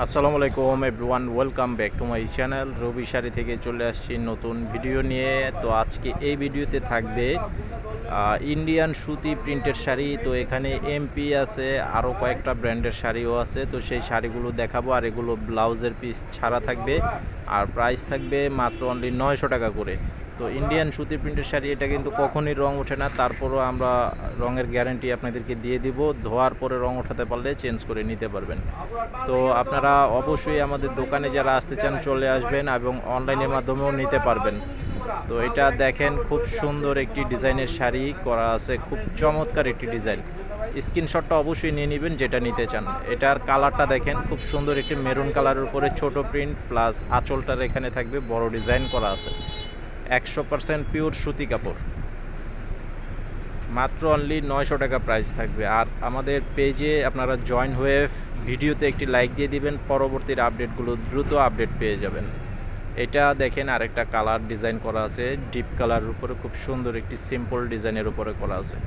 আসসালামু আলাইকুম everyone, welcome back to my channel. Robi sari থেকে চলে আসছি নতুন ভিডিও নিয়ে। তো আজকে এই ভিডিওতে থাকবে ইন্ডিয়ান সুতি প্রিন্টের শাড়ি। তো এখানে এমপি আছে, আরও কয়েকটা ব্র্যান্ডের শাড়িও আছে। তো সেই শাড়িগুলো দেখাবো, আর এগুলো ব্লাউজের পিস ছাড়া থাকবে, আর প্রাইস থাকবে মাত্র অনলি 900 টাকা করে। তো ইন্ডিয়ান সুতি প্রিন্টের শাড়ি, এটা কিন্তু কখনই রং ওঠে না, তারপরও আমরা রঙের গ্যারান্টি আপনাদেরকে দিয়ে দিব। ধোয়ার পরে রং ওঠাতে পারলে চেঞ্জ করে নিতে পারবেন। তো আপনারা অবশ্যই আমাদের দোকানে যারা আসতে চান চলে আসবেন, এবং অনলাইনের মাধ্যমেও নিতে পারবেন। তো এটা দেখেন, খুব সুন্দর একটি ডিজাইনের শাড়ি করা আছে, খুব চমৎকার একটি ডিজাইন। স্ক্রিনশটটা অবশ্যই নিয়ে নেবেন যেটা নিতে চান। এটার কালারটা দেখেন, খুব সুন্দর একটি মেরুন কালারের উপরে ছোট প্রিন্ট, প্লাস আঁচলটার এখানে থাকবে বড় ডিজাইন করা আছে। 100% পিওর সুতি কাপড়, মাত্র অনলি 900 টাকা প্রাইস থাকবে। আর আমাদের পেজে আপনারা জয়েন হয়ে ভিডিওতে একটি লাইক দিয়ে দিবেন, পরবর্তীর আপডেটগুলো দ্রুত আপডেট পেয়ে যাবেন। এটা দেখেন, আরেকটা কালার ডিজাইন করা আছে ডিপ কালারের উপরে, খুব সুন্দর একটি সিম্পল ডিজাইনের উপরে করা আছে।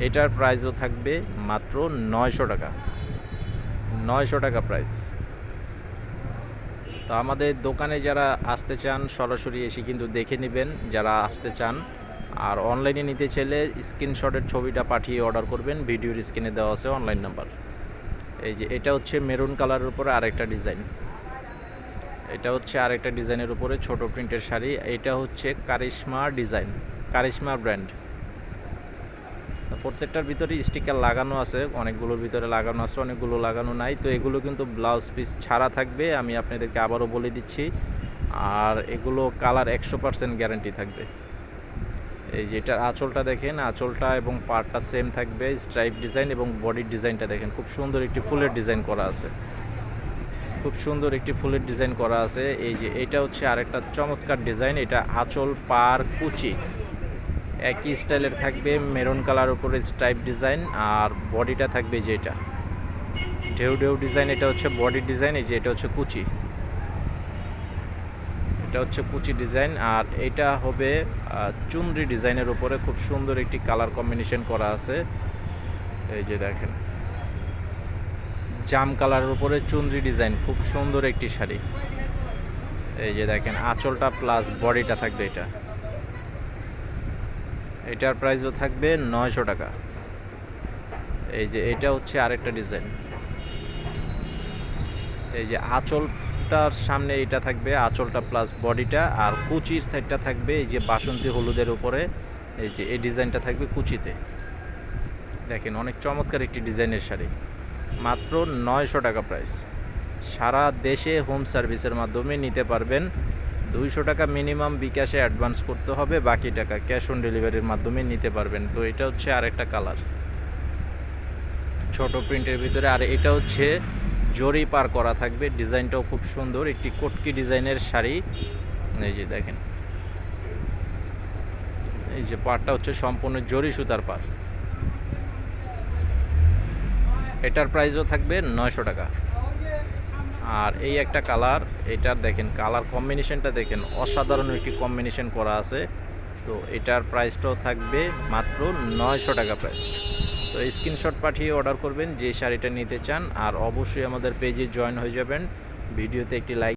এটার প্রাইসও থাকবে মাত্র 900 টাকা, 900 টাকা প্রাইস। তো আমাদের দোকানে যারা আসতে চান সরাসরি এসে কিন্তু দেখে নেবেন যারা আসতে চান। আর অনলাইনে নিতে চাইলে স্ক্রিনশটের ছবিটা পাঠিয়ে অর্ডার করবেন, ভিডিওর স্ক্রিনে দেওয়া আছে অনলাইন নাম্বার। এই যে এটা হচ্ছে মেরুন কালারের উপরে আরেকটা ডিজাইন, এটা হচ্ছে আরেকটা ডিজাইনের উপরে ছোট প্রিন্টের শাড়ি। এটা হচ্ছে কারিশমা ডিজাইন, কারিশমা ব্র্যান্ড। প্রত্যেকটার ভিতরে স্টিকার লাগানো আছে, অনেকগুলোর ভিতরে লাগানো আছে, অনেকগুলো লাগানো নাই। তো এগুলো কিন্তু ব্লাউজ পিস ছাড়া থাকবে, আমি আপনাদেরকে আবারও বলে দিচ্ছি। আর এগুলো কালার 100% গ্যারান্টি থাকবে। এই যে এটার আঁচলটা দেখেন, আঁচলটা এবং পাড়টা সেম থাকবে, স্ট্রাইপ ডিজাইন, এবং বডির ডিজাইনটা দেখেন, খুব সুন্দর একটি ফুলের ডিজাইন করা আছে, খুব সুন্দর একটি ফুলের ডিজাইন করা আছে। এই যে এটা হচ্ছে আরেকটা চমৎকার ডিজাইন, এটা আঁচল পার কুচি একই স্টাইলের থাকবে, মেরুন কালার উপরে স্ট্রাইপ ডিজাইন, আর বডিটা থাকবে যেটা ঢেউ ঢেউ ডিজাইন, এটা হচ্ছে বডির ডিজাইন। এই যে এটা হচ্ছে কুচি, এটা হচ্ছে কুচি ডিজাইন। আর এটা হবে চুনরি ডিজাইনের উপরে, খুব সুন্দর একটি কালার কম্বিনেশন করা আছে। এই যে দেখেন, জাম কালারের উপরে চুনরি ডিজাইন, খুব সুন্দর একটি শাড়ি। এই যে দেখেন, আঁচলটা প্লাস বডিটা থাকবে এটা। এটার প্রাইসও থাকবে 900 টাকা। এই যে এটা হচ্ছে আরেকটা ডিজাইন, এই যে আঁচলটার সামনে এটা থাকবে, আঁচলটা প্লাস বডিটা, আর কুচির সাইডটা থাকবে এই যে বাসন্তী হলুদের উপরে। এই যে এই ডিজাইনটা থাকবে কুচিতে। দেখেন, অনেক চমৎকার একটি ডিজাইনের শাড়ি, মাত্র 900 টাকা প্রাইস। সারা দেশে হোম সার্ভিসের মাধ্যমে নিতে পারবেন। 200 টাকা মিনিমাম বিকাশে অ্যাডভান্স করতে হবে, বাকি টাকা ক্যাশ অন ডেলিভারির মাধ্যমে নিতে পারবেন। তো এটা হচ্ছে আরেকটা কালার ছোট প্রিন্টের ভিতরে। আর এটা হচ্ছে জরি পার করা থাকবে, ডিজাইনটাও খুব সুন্দর, একটি কটকি ডিজাইনের শাড়ি। এই যে দেখেন, এই যে পাড়টা হচ্ছে সম্পূর্ণ জরি সুতার পাড়। এটার প্রাইসও থাকবে 900 টাকা। আর এই একটা কালার, এটার দেখেন কালার কম্বিনেশনটা দেখেন, অসাধারণ একটি কম্বিনেশন করা আছে। তো এটার প্রাইসটাও থাকবে মাত্র 900 টাকা প্রাইস। তো স্ক্রিনশট পাঠিয়ে অর্ডার করবেন যে শাড়িটা নিতে চান, আর অবশ্যই আমাদের পেজে জয়েন হয়ে যাবেন, ভিডিওতে একটি লাইক